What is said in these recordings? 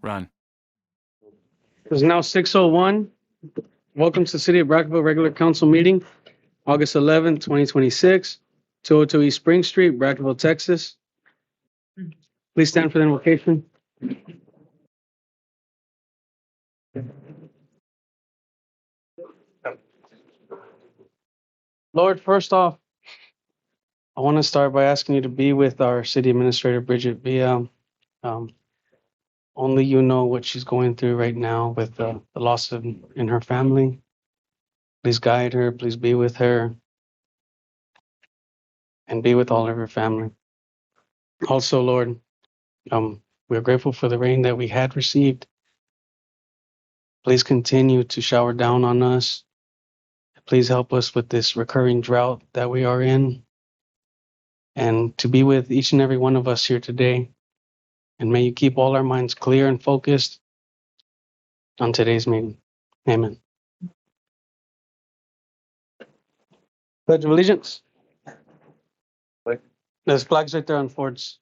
Run. It's now 6:01. Welcome to the City of Brackettville Regular Council Meeting, August 11, 2026, 202 East Spring Street, Brackettville, Texas. Please stand for the invocation. Lord, first off, I want to start by asking you to be with our City Administrator Brigitte Villa. Only you know what she's going through right now with the loss in her family. Please guide her. Please be with her. And be with all of her family. Also, Lord, we're grateful for the rain that we had received. Please continue to shower down on us. Please help us with this recurring drought that we are in. And to be with each and every one of us here today. And may you keep all our minds clear and focused on today's meeting. Amen. Pledge of Allegiance. There's flags right there on Ford's.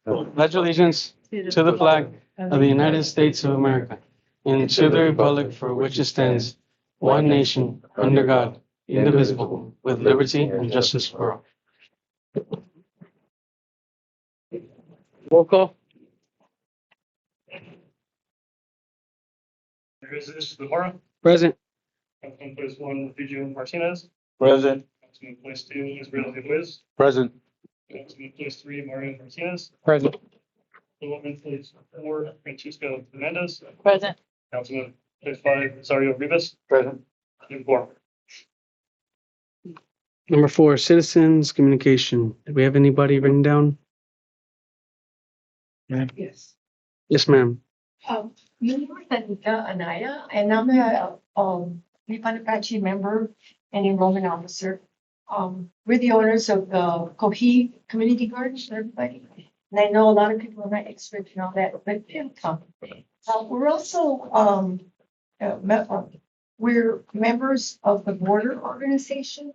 Pledge allegiance to the flag of the United States of America and to the republic for which it stands, one nation, under God, indivisible, with liberty and justice for all. Roll call. This is Laura. Present. Councilman place 1, Vigian Martinez. Present. Councilman place 2, Israel Liz. Present. Councilman place 3, Mario Martinez. Present. Councilman place 4, Francisco Hernandez. Present. Councilman place 5, Rosario Rivas. Present. And Quorum. Number 4, citizens communication. Do we have anybody written down? Yes. Yes, ma'am. My name is Anita Anaya, and I'm a Apache member and enrollment officer. We're the owners of the Cohi Community Gardens for everybody. And I know a lot of people are not experts and all that, but we're also we're members of the border organization.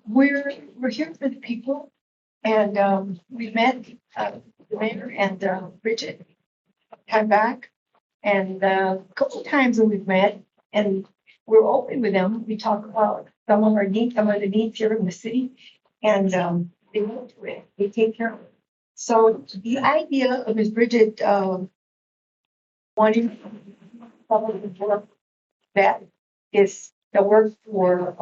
We're here for the people, and we met the mayor and Bridget time back, and a couple of times that we've met, and we're open with them. We talk about some of the needs here in the city, and they go to it. They take care of it. So the idea of Ms. Bridget wanting some of the work that is the work for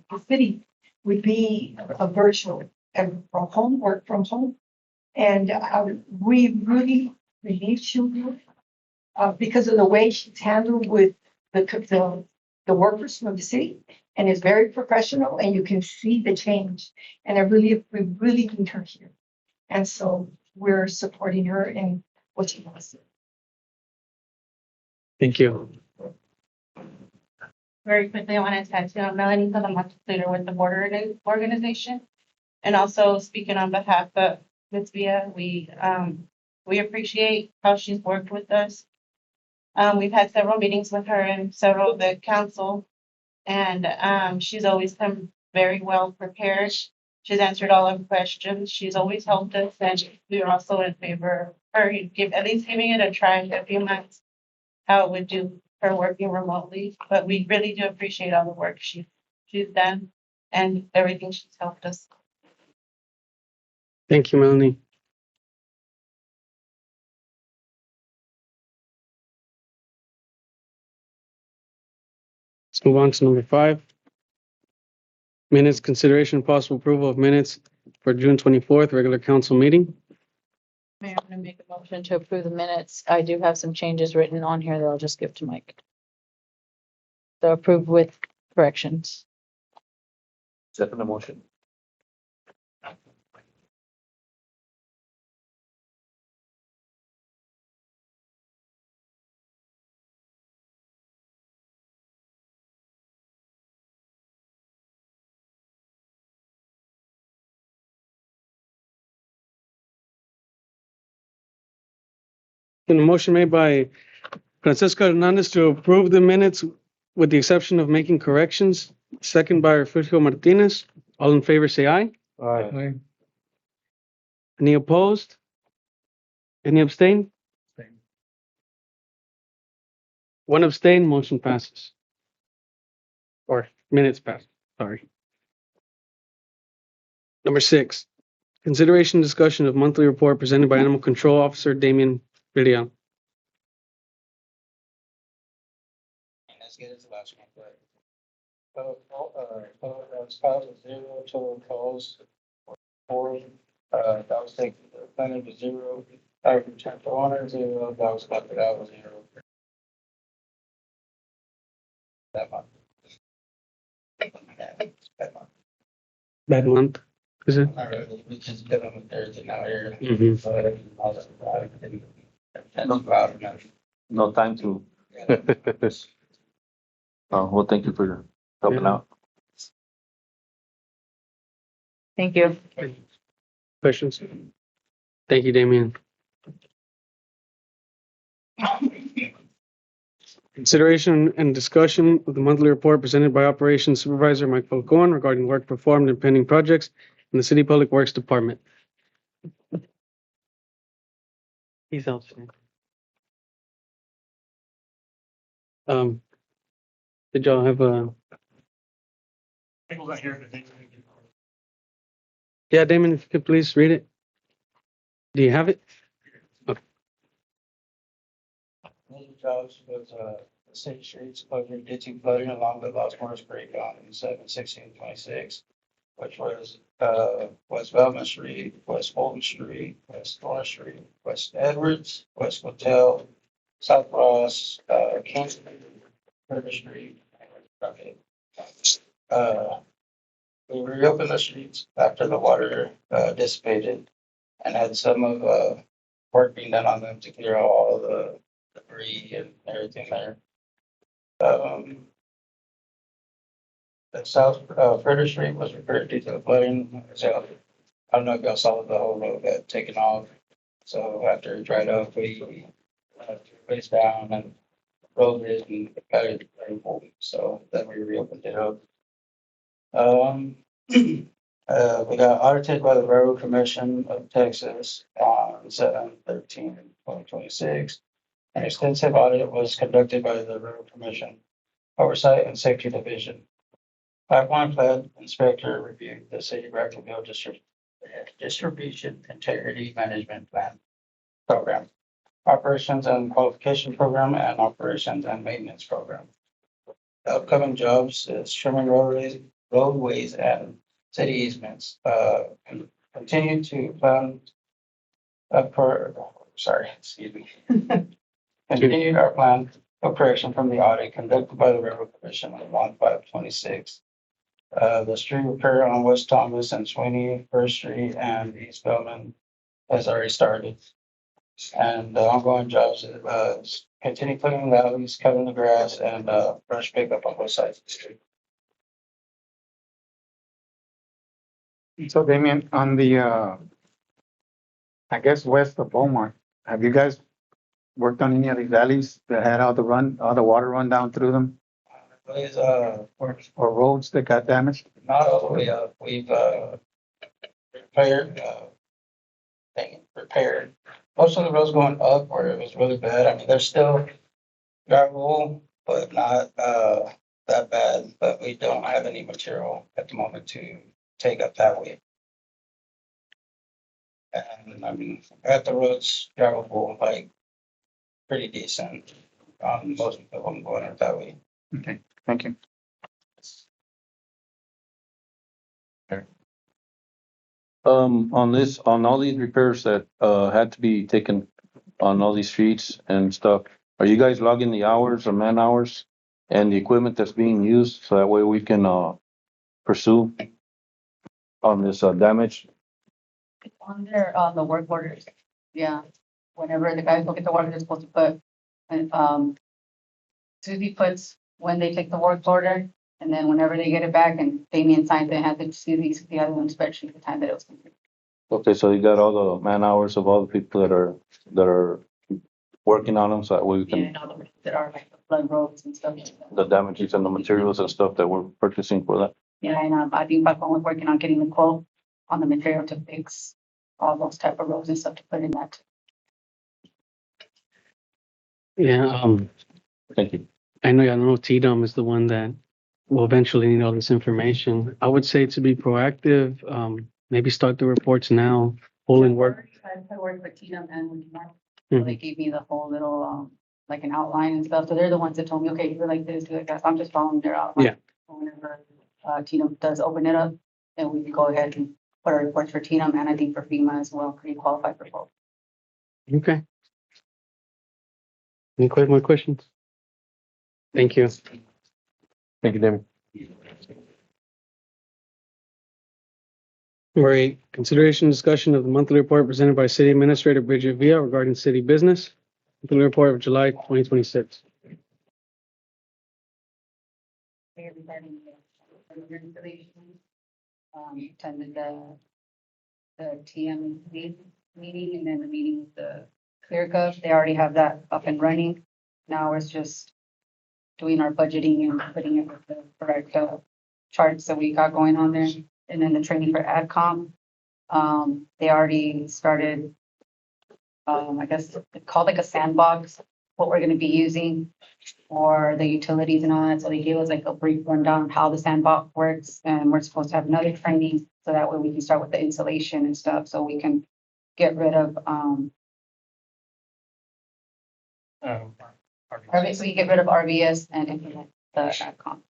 the city would be a virtual and from home, work from home. And we really relieve children because of the way she's handled with the workers from the city, and is very professional, and you can see the change. And we really need her here. And so we're supporting her in what she wants to do. Thank you. Very quickly, I want to attach to Melanie Salamatsuda with the border organization. And also speaking on behalf of Ms. Villa, we appreciate how she's worked with us. We've had several meetings with her and several of the council, and she's always come very well prepared. She's answered all our questions. She's always helped us, and we're also in favor of her at least giving it a try in a few months, how it would do her working remotely. But we really do appreciate all the work she's done and everything she's helped us. Thank you, Melanie. Let's move on to number 5. Minutes, consideration and possible approval of minutes for June 24th, regular council meeting. Mayor, I'm going to make a motion to approve the minutes. I do have some changes written on here that I'll just give to Mike. So approved with corrections. Second the motion. And a motion made by Francisco Hernandez to approve the minutes with the exception of making corrections. Second by Refugio Martinez. All in favor, say aye. Aye. Any opposed? Any abstain? One abstain, motion passes. Or minutes pass, sorry. Number 6, consideration and discussion of monthly report presented by Animal Control Officer Damian Villareal. Let's get into last one, but. That's positive 0, total calls 4, that was taken, the planning was 0, average return to owner 0, that was collected out was 0. That month. That month. Bad month, is it? Not really, we just did them with Thursday now here. Mm-hmm. But I was proud enough. No time to. Well, thank you for helping Yeah. out. Thank you. Questions? Thank you, Damian. Consideration and discussion of the monthly report presented by Operations Supervisor Michael Falcon regarding work performed and pending projects in the City Public Works Department. He's outstanding. Did y'all have a? Michael's not here, but they. Yeah, Damon, if you could please read it. Do you have it? Major jobs was, the city streets closure, ditching flooding along the Lost Morris Creek on 7/16/26, which was Velma Street, West Fulton Street, West North Street, West Edwards, West Hotel, South Ross, King Street, River Street, Brackett. We reopened the streets after the water dissipated and had some of work being done on them to clear out all the debris and everything there. The South Frederick Street was repaired due to the flooding. So I don't know if y'all saw the whole road got taken off. So after it dried up, we placed down and rolled it and got it ready. So then we reopened it up. We got audited by the Railroad Commission of Texas on 7/13/2026. An extensive audit was conducted by the Railroad Commission Oversight and Safety Division. Pipeline plant inspector reviewed the city of Brackettville distribution integrity management plan program, operations and qualification program, and operations and maintenance program. The upcoming jobs is trimming roadways and city easements. Continue to plan continued our plan operation from the audit conducted by the Railroad Commission on 1/5/26. The street repair on West Thomas and Sweeney, First Street and East Bellman has already started. And the ongoing jobs continue cleaning the alleys, cutting the grass, and brush pickup on both sides of the street. So Damian, on the, I guess west of Beaumont, have you guys worked on any of these alleys that had all the water run down through them? Please, Or roads that got damaged? not all the way up. We've repaired most of the roads going up where it was really bad. I mean, there's still gravel, but not that bad. But we don't have any material at the moment to take up that way. And I mean, at the roads, gravel, like pretty decent. Most of them going up that way. Okay, thank you. On all these repairs that had to be taken on all these streets and stuff, are you guys logging the hours or man hours and the equipment that's being used so that way we can pursue on this damage? It's on there, on the work orders. Yeah, whenever the guys look at the work, they're supposed to put, and, Susie puts when they take the work order, and then whenever they get it back and Damian signs it, has it to Susie, the other one spreadsheet, the time that it was complete. Okay, so you got all the man hours of all the people that are working on them, so that way we Yeah, can, and all the roads that are like the flood roads and stuff like that. the damages and the materials and stuff that we're purchasing for that. Yeah, and, I think Falcon was working on getting the quote on the material to fix all those type of roads and stuff to put in that. Yeah, Thank you. I know TDOM is the one that will eventually need all this information. I would say to be proactive, maybe start the reports now, pull in work. I worked with Tina and with Mark. Mhm. So they gave me the whole little, like an outline and stuff. So they're the ones that told me, okay, do like this, do like that. So I'm just following their outline. Yeah. Whenever, Tina does open it up, then we can go ahead and put our reports for Tina and I think for FEMA as well, pretty qualified for both. Okay. Any more questions? Thank you. Thank you, Damian. Number 8, consideration and discussion of the monthly report presented by City Administrator Brigitte Villa regarding city business. Monthly report of July 2026. Regarding the installation, attended the TM meeting and then the meeting with the ClearGov. They already have that up and running. Now it's just doing our budgeting and putting it with the correct charts that we got going on there. And then the training for AdCom. They already started, I guess it's called like a sandbox, what we're gonna be using for the utilities and all that. So they gave us like a brief rundown of how the sandbox works. And we're supposed to have another training, so that way we can start with the installation and stuff, so we can get rid of, so we get rid of RVS and implement the AdCom.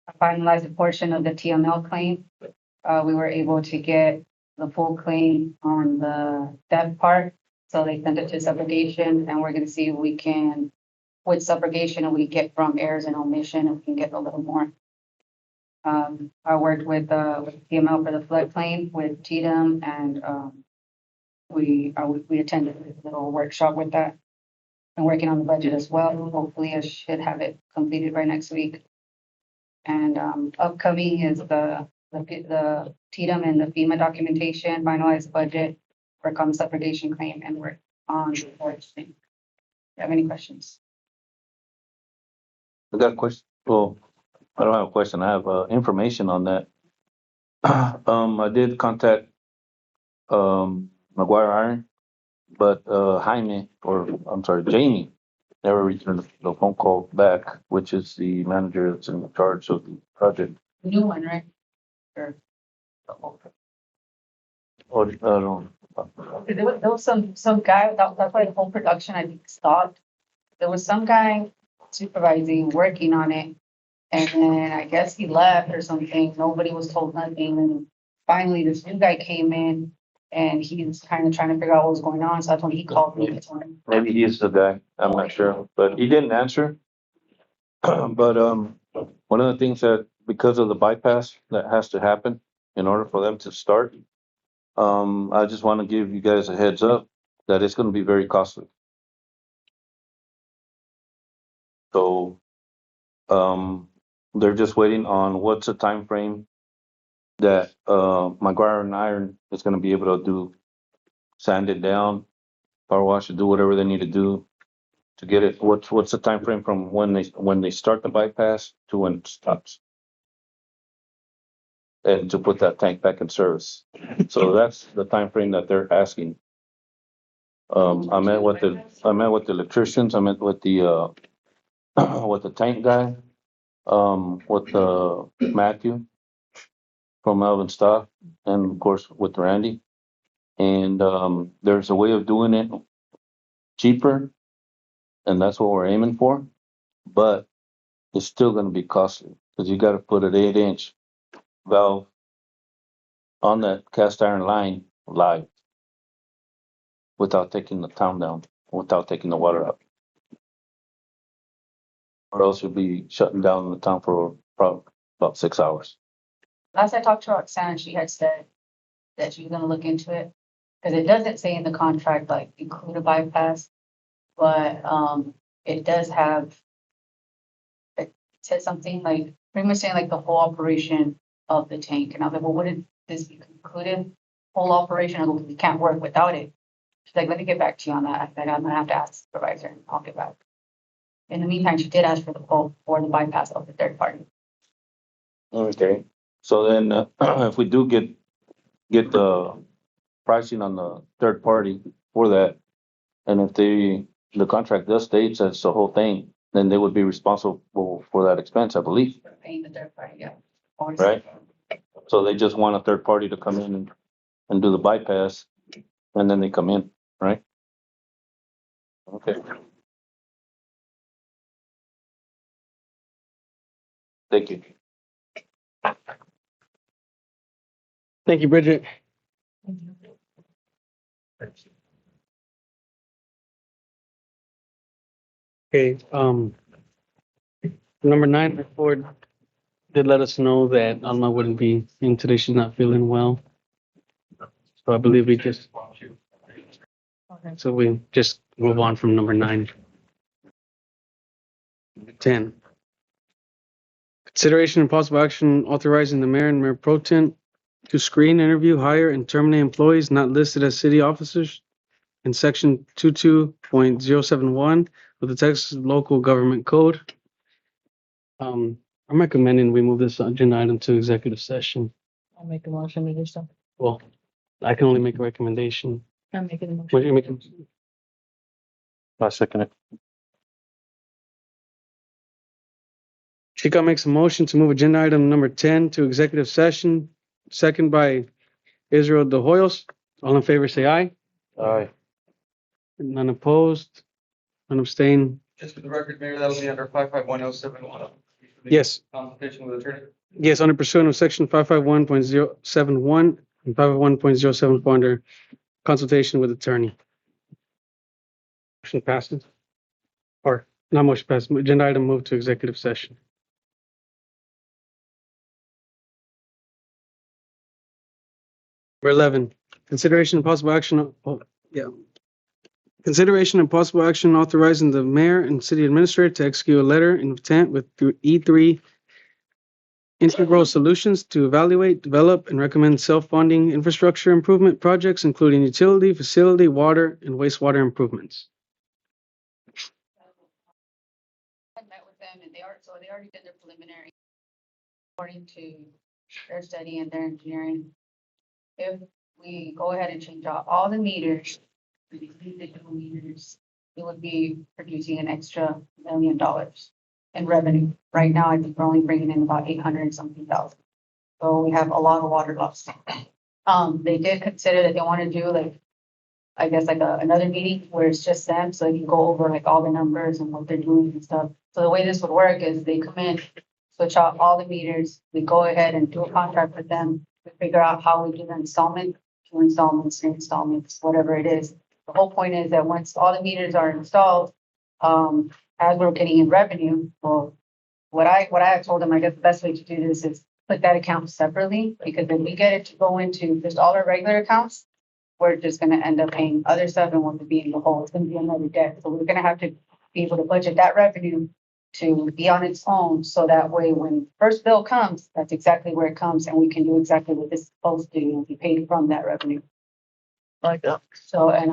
I finalized a portion of the TML claim. We were able to get the full claim on that part. So they sent it to subrogation and we're gonna see if we can, with subrogation, and we get from errors and omission, and we can get a little more. I worked with TML for the floodplain with TDM and, we attended a little workshop with that. And working on the budget as well. Hopefully I should have it completed by next week. And, upcoming is the TDM and the FEMA documentation, finalized budget, work on the subrogation claim, and work on the forage thing. You have any questions? I got a question. Well, I don't have a question. I have information on that. I did contact McGuire Iron, but Jaime, or I'm sorry, Jamie, never returned the phone call back, which is the manager that's in charge of the project. New one, right? Or Or I don't. there was some guy, that's why the whole production, I think, stopped. There was some guy supervising, working on it. And then I guess he left or something. Nobody was told nothing. And finally, this new guy came in and he was kind of trying to figure out what was going on. So that's when he called me. Maybe he's the guy. I'm not sure, but he didn't answer. But one of the things that, because of the bypass that has to happen in order for them to start, I just want to give you guys a heads up that it's going to be very costly. So, they're just waiting on what's the time frame that McGuire and Iron is going to be able to do, sand it down, power wash it, do whatever they need to do to get it. What's the time frame from when they start the bypass to when it stops, and to put that tank back in service. So that's the time frame that they're asking. I met with the electricians. I met with the with the tank guy, with Matthew from Melvin Stock, and of course with Randy. And there's a way of doing it cheaper, and that's what we're aiming for. But it's still going to be costly because you got to put an 8-inch valve on that cast iron line live without taking the town down, without taking the water out. Or else you'll be shutting down the town for probably about 6 hours. Last I talked to Roxanne, she had said that she was gonna look into it. Because it doesn't say in the contract, like, include a bypass, but, it does have, it says something like, pretty much saying like the whole operation of the tank. And I was like, well, wouldn't this be concluded? Whole operation, I go, we can't work without it. She's like, let me get back to you on that. I said, I'm gonna have to ask the supervisor and I'll get back. In the meantime, she did ask for the quote for the bypass of the third party. Okay. So then, if we do get the pricing on the third party for that, and if they the contract does state that's the whole thing, then they would be responsible for that expense, I believe, Paying the third party, yeah. right? So they just want a third party to come in and do the bypass, and then they come in, right? Okay. Thank you. Thank you, Bridget. Okay, number 9, report did let us know that Alma wouldn't be in today. She's not feeling well. So I believe we just, so we just move on from number 9. 10. Consideration and possible action authorizing the mayor and mayor pro tem to screen, interview, hire, and terminate employees not listed as city officers in section 22.071 of the Texas Local Government Code. I'm recommending we move this agenda item to executive session. I'll make a motion to do so. Well, I can only make a recommendation. I'm making a What motion. do you make? I second it. Chica makes a motion to move agenda item number 10 to executive session. Second by Israel De Hoyos. All in favor, say aye. Aye. None opposed. None abstain. Just for the record, Mayor, that'll be under 551071. Yes. Consultation with attorney. Yes, under pursuant of section 551.071 and 551.074 under consultation with attorney. Motion passes. Or not motion passes. Agenda item moved to executive session. Number 11, consideration and possible action. Consideration and possible action authorizing the mayor and city administrator to execute a letter of intent with E3 Integral Solutions to evaluate, develop, and recommend self-funding infrastructure improvement projects, including utility, facility, water, and wastewater improvements. I met with them and they already did their preliminary. According to their study and their engineering. If we go ahead and change out all the meters, these digital meters, it would be producing an extra $1 million in revenue. Right now, I think we're only bringing in about 800 and something thousand. So we have a lot of water loss. They did consider that they want to do like, I guess like another meeting where it's just them, so they can go over like all the numbers and what they're doing and stuff. So the way this would work is they come in, switch out all the meters, we go ahead and do a contract with them, we figure out how we do the installment, 2 installments, 3 installments, whatever it is. The whole point is that once all the meters are installed, as we're getting in revenue, well, what I have told them, I guess the best way to do this is put that account separately, because if we get it to go into just all our regular accounts, we're just gonna end up paying other stuff and we'll be in the hole. It's gonna be another debt. So we're gonna have to be able to budget that revenue to be on its own, so that way when first bill comes, that's exactly where it comes, and we can do exactly what it's supposed to do and be paid from that revenue. Like that. So, and,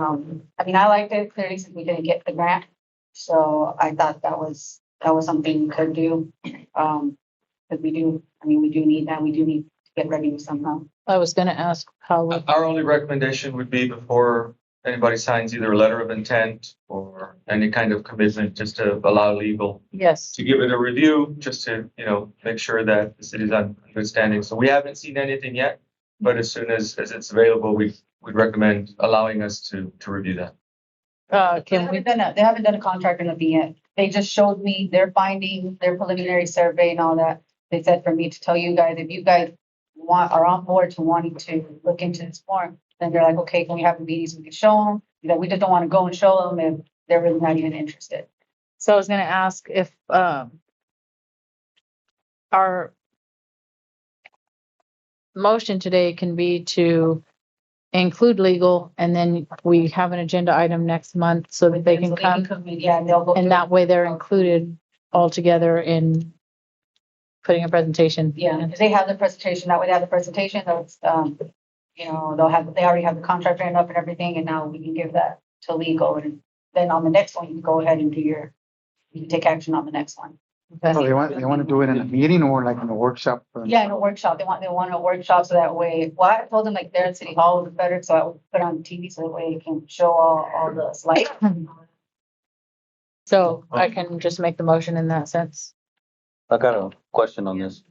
I mean, I liked it clearly since we didn't get the grant. So I thought that was something we could do. Because we do need that. We do need to get revenue somehow. I was gonna ask how, Our only recommendation would be before anybody signs either a letter of intent or any kind of commitment, just to allow legal yes, to give it a review, just to, make sure that the city's on good standing. So we haven't seen anything yet, but as soon as it's available, we'd recommend allowing us to review that. They haven't done a contract or nothing yet. They just showed me their finding, their preliminary survey and all that. They said for me to tell you guys, if you guys are on board to wanting to look into this more, then they're like, okay, can we have a meeting so we can show them? That we just don't want to go and show them if they're really not even interested. so I was gonna ask if, our motion today can be to include legal, and then we have an agenda item next month so that they can come, Yeah, and they'll go. and that way they're included all together in putting a presentation. Yeah, because they have the presentation, that way they have the presentation, that's, they already have the contract written up and everything, and now we can give that to legal, and then on the next one, you can go ahead and you can take action on the next one. Okay. So they want to do it in a meeting or like in a workshop? Yeah, in a workshop, they want a workshop, so that way, well, I told them like there at City Hall would be better, so I would put it on TV, so that way you can show all the slides. So I can just make the motion in that sense. I got a question on this.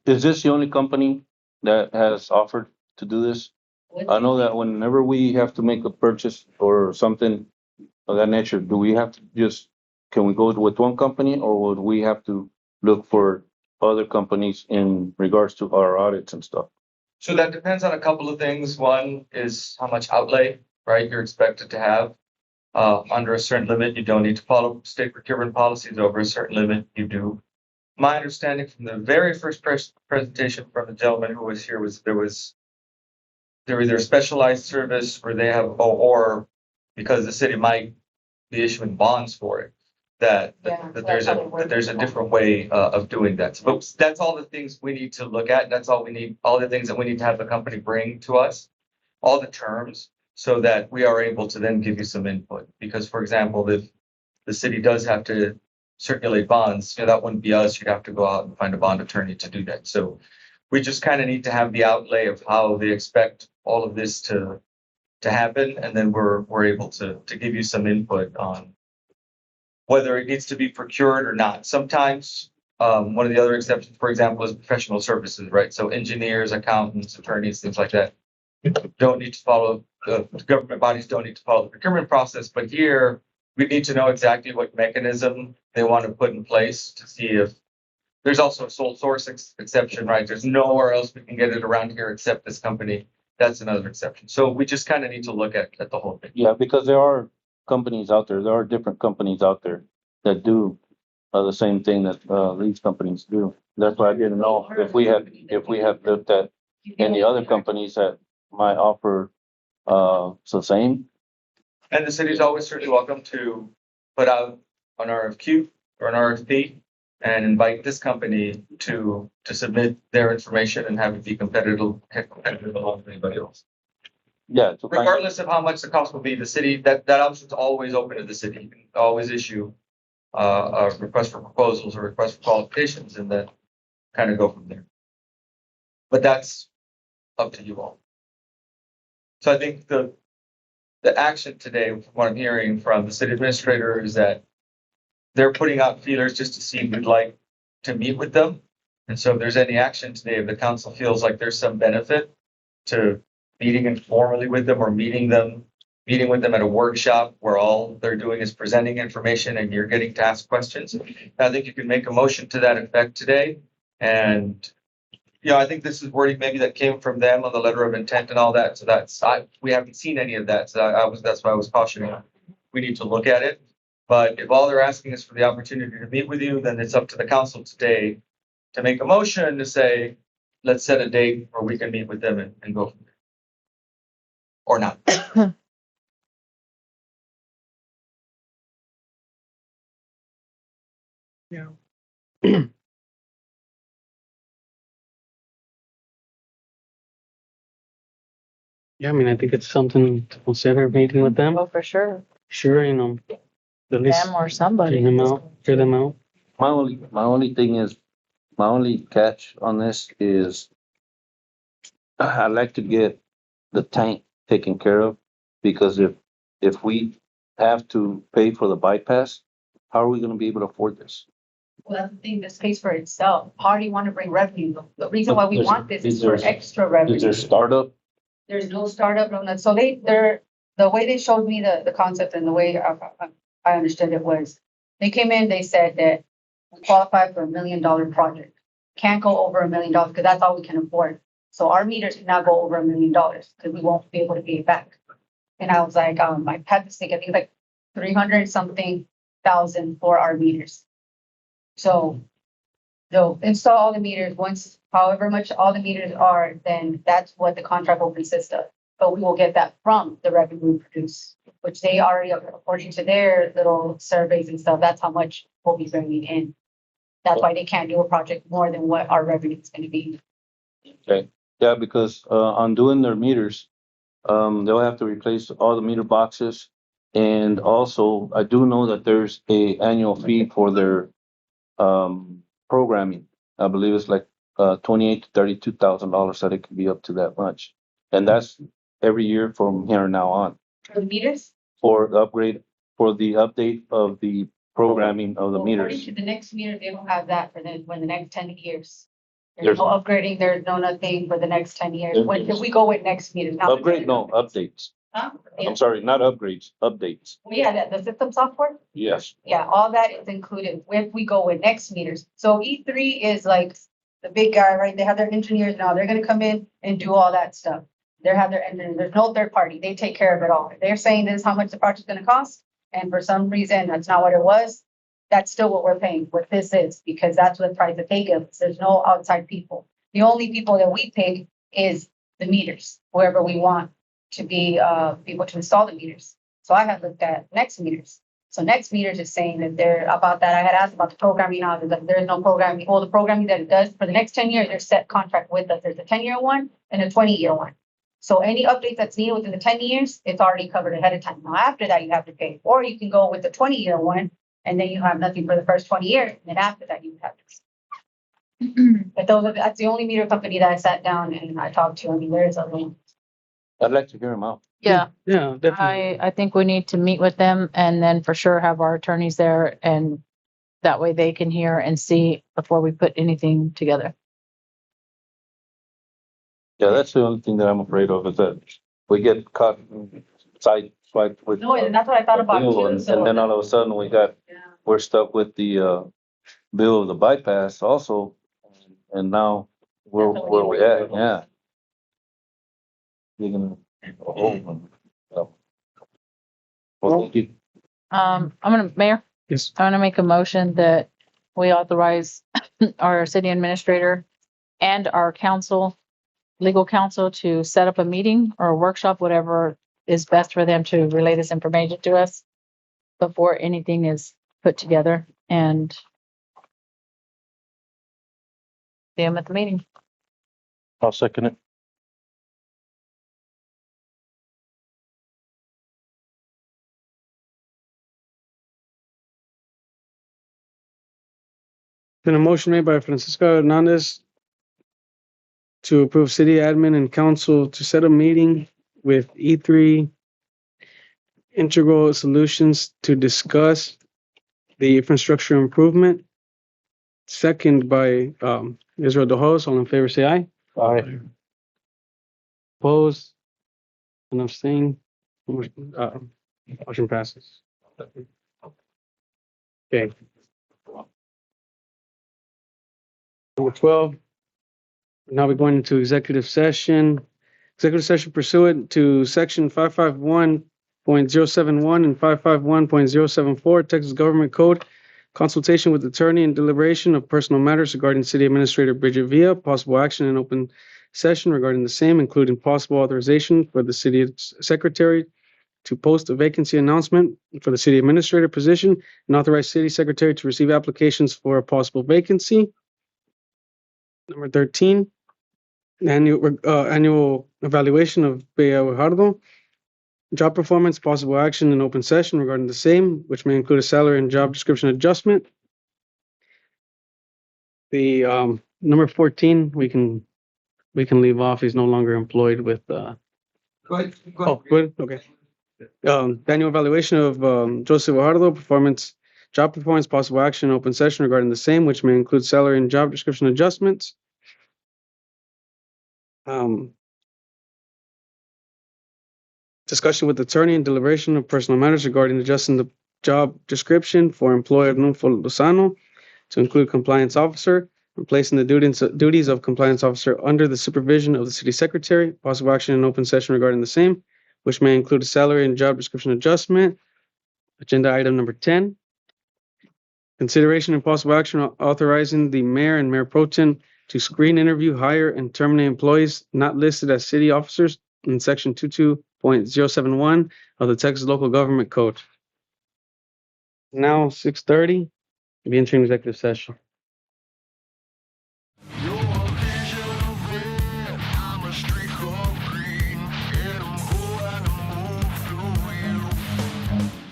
Is this the only company that has offered to do this? I know that whenever we have to make a purchase or something of that nature, do we have to can we go with one company or would we have to look for other companies in regards to our audits and stuff? So that depends on a couple of things. One is how much outlay, right, you're expected to have. Under a certain limit, you don't need to follow state procurement policies. Over a certain limit, you do. My understanding from the very first presentation from the gentleman who was here was they're either specialized service or they have, or because the city might be issuing bonds for it, that there's a different way of doing that. So that's all the things we need to look at. That's all we need, all the things that we need to have the company bring to us, all the terms, so that we are able to then give you some input. Because, for example, if the city does have to circulate bonds, that wouldn't be us. You'd have to go out and find a bond attorney to do that. So we just kind of need to have the outlay of how they expect all of this to happen, and then we're able to give you some input on whether it needs to be procured or not. Sometimes one of the other exceptions, for example, is professional services, right? So engineers, accountants, attorneys, things like that don't need to follow the government bodies don't need to follow the procurement process. But here we need to know exactly what mechanism they want to put in place to see if there's also a sole source exception, right? There's nowhere else we can get it around here except this company. That's another exception. So we just kind of need to look at the whole thing. Yeah, because there are companies out there. There are different companies out there that do the same thing that these companies do. That's why I didn't know if we have looked at any other companies that might offer the same. And the city is always certainly welcome to put out an RFQ or an RFP and invite this company to submit their information and have it be competitive along with anybody else. Yeah. Regardless of how much the cost will be, the city, that option is always open to the city. You can always issue a request for proposals or request for qualifications and then kind of go from there. But that's up to you all. So I think the action today, from what I'm hearing from the city administrator, is that they're putting out feelers just to see if we'd like to meet with them. And so if there's any action today, if the council feels like there's some benefit to meeting informally with them or meeting with them at a workshop where all they're doing is presenting information and you're getting to ask questions, I think you can make a motion to that effect today. And I think this is wording maybe that came from them on the letter of intent and all that. So we haven't seen any of that. So that's why I was cautioning. We need to look at it. But if all they're asking is for the opportunity to meet with you, then it's up to the council today to make a motion to say, let's set a date where we can meet with them and go from there. Or not. Yeah. Yeah, I mean, I think it's something to consider meeting with them. Oh, for sure. Sure, at least Them or somebody. hear them out. My only catch on this is I'd like to get the tank taken care of, because if we have to pay for the bypass, how are we gonna be able to afford this? Well, that's the thing, this pays for itself. How do you want to bring revenue? The reason why we want this is for extra Is revenue. there startup? There's no startup, no, so the way they showed me the concept and the way I understood it was, they came in, they said that we qualify for $1 million project. Can't go over $1 million because that's all we can afford. So our meters cannot go over $1 million because we won't be able to pay it back. And I was like, I had this thing, I think like 300 something thousand for our meters. So they'll install all the meters once, however much all the meters are, then that's what the contract will consist of. But we will get that from the revenue we produce, which they already, according to their little surveys and stuff, that's how much we'll be bringing in. That's why they can't do a project more than what our revenue is going to be. Okay, yeah, because on doing their meters, they'll have to replace all the meter boxes. And also, I do know that there's a annual fee for their programming. I believe it's like $28,000 to $32,000 that it could be up to that much. And that's every year from here now on. For the meters? For the upgrade for the update of the programming of the According meters. to the next meter, they don't have that for the next 10 years. There's no upgrading, there's no nothing for the next 10 years. If we go with next meters. not with Upgrade, the- no, updates. Huh? Yeah. I'm sorry, not upgrades, updates. Well, yeah, the system software. Yes. Yeah, all that is included if we go with next meters. So E3 is like the big guy, right? They have their engineers now. They're gonna come in and do all that stuff. They have their engineers. There's no third party. They take care of it all. They're saying this is how much the project's gonna cost. And for some reason, that's not what it was. That's still what we're paying, what this is, because that's what the price that they give us. There's no outside people. The only people that we pick is the meters, whoever we want to be able to install the meters. So I had looked at next meters. So next meters is saying that they're about that. I had asked about the programming now, that there's no programming. Well, the programming that it does for the next 10 years, there's set contract with us. There's a 10-year one and a 20-year one. So any updates that's needed within the 10 years, it's already covered ahead of time. Now, after that, you have to pay. Or you can go with the 20-year one, and then you have nothing for the first 20 years. And then after that, you would have to. But that's the only meter company that I sat down and I talked to. I mean, there's other ones. I'd like to hear them out. Yeah, Yeah, definitely. I think we need to meet with them and then for sure have our attorneys there and that way they can hear and see before we put anything together. Yeah, that's the only thing that I'm afraid of is that we get caught sideswiped with. No, and that's what I thought about bill, too. And So, then all of a sudden yeah. we're stuck with the bill of the bypass also. And now where we at, yeah. You're gonna. Well, thank you. Mayor, Yes. I'm gonna make a motion that we authorize our city administrator and our council, legal counsel to set up a meeting or a workshop, whatever is best for them to relay this information to us before anything is put together and see them at the meeting. I'll second it. Been a motion made by Francisco Hernandez to approve city admin and council to set a meeting with E3 Integral Solutions to discuss the infrastructure improvement. Second by Israel DeHos. All in favor, say aye. Aye. Opposed? And abstain? Motion passes. Okay. Number 12. Now we're going into executive session. Executive session pursuant to section 551.071 and 551.074 Texas Government Code. Consultation with attorney and deliberation of personal matters regarding City Administrator Brigitte Villa. Possible action in open session regarding the same, including possible authorization for the city secretary to post a vacancy announcement for the city administrator position and authorize city secretary to receive applications for a possible vacancy. Number 13, annual evaluation of Bea Guajardo. Job performance, possible action in open session regarding the same, which may include a salary and job description adjustment. The number 14, we can leave off. He's no longer employed with. Go ahead. Okay. The annual evaluation of Joseph Guajardo, job performance, possible action in open session regarding the same, which may include salary and job description adjustments. Discussion with attorney and deliberation of personal matters regarding adjusting the job description for employer Arnulfo Lozano to include compliance officer, replacing the duties of compliance officer under the supervision of the city secretary. Possible action in open session regarding the same, which may include a salary and job description adjustment. Agenda item number 10. Consideration and possible action authorizing the mayor and mayor pro tem to screen, interview, hire, and terminate employees not listed as city officers in section 22.071 of the Texas Local Government Code. Now 6:30, be entering executive session.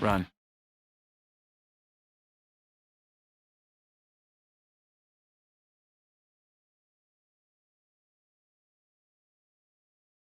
Run.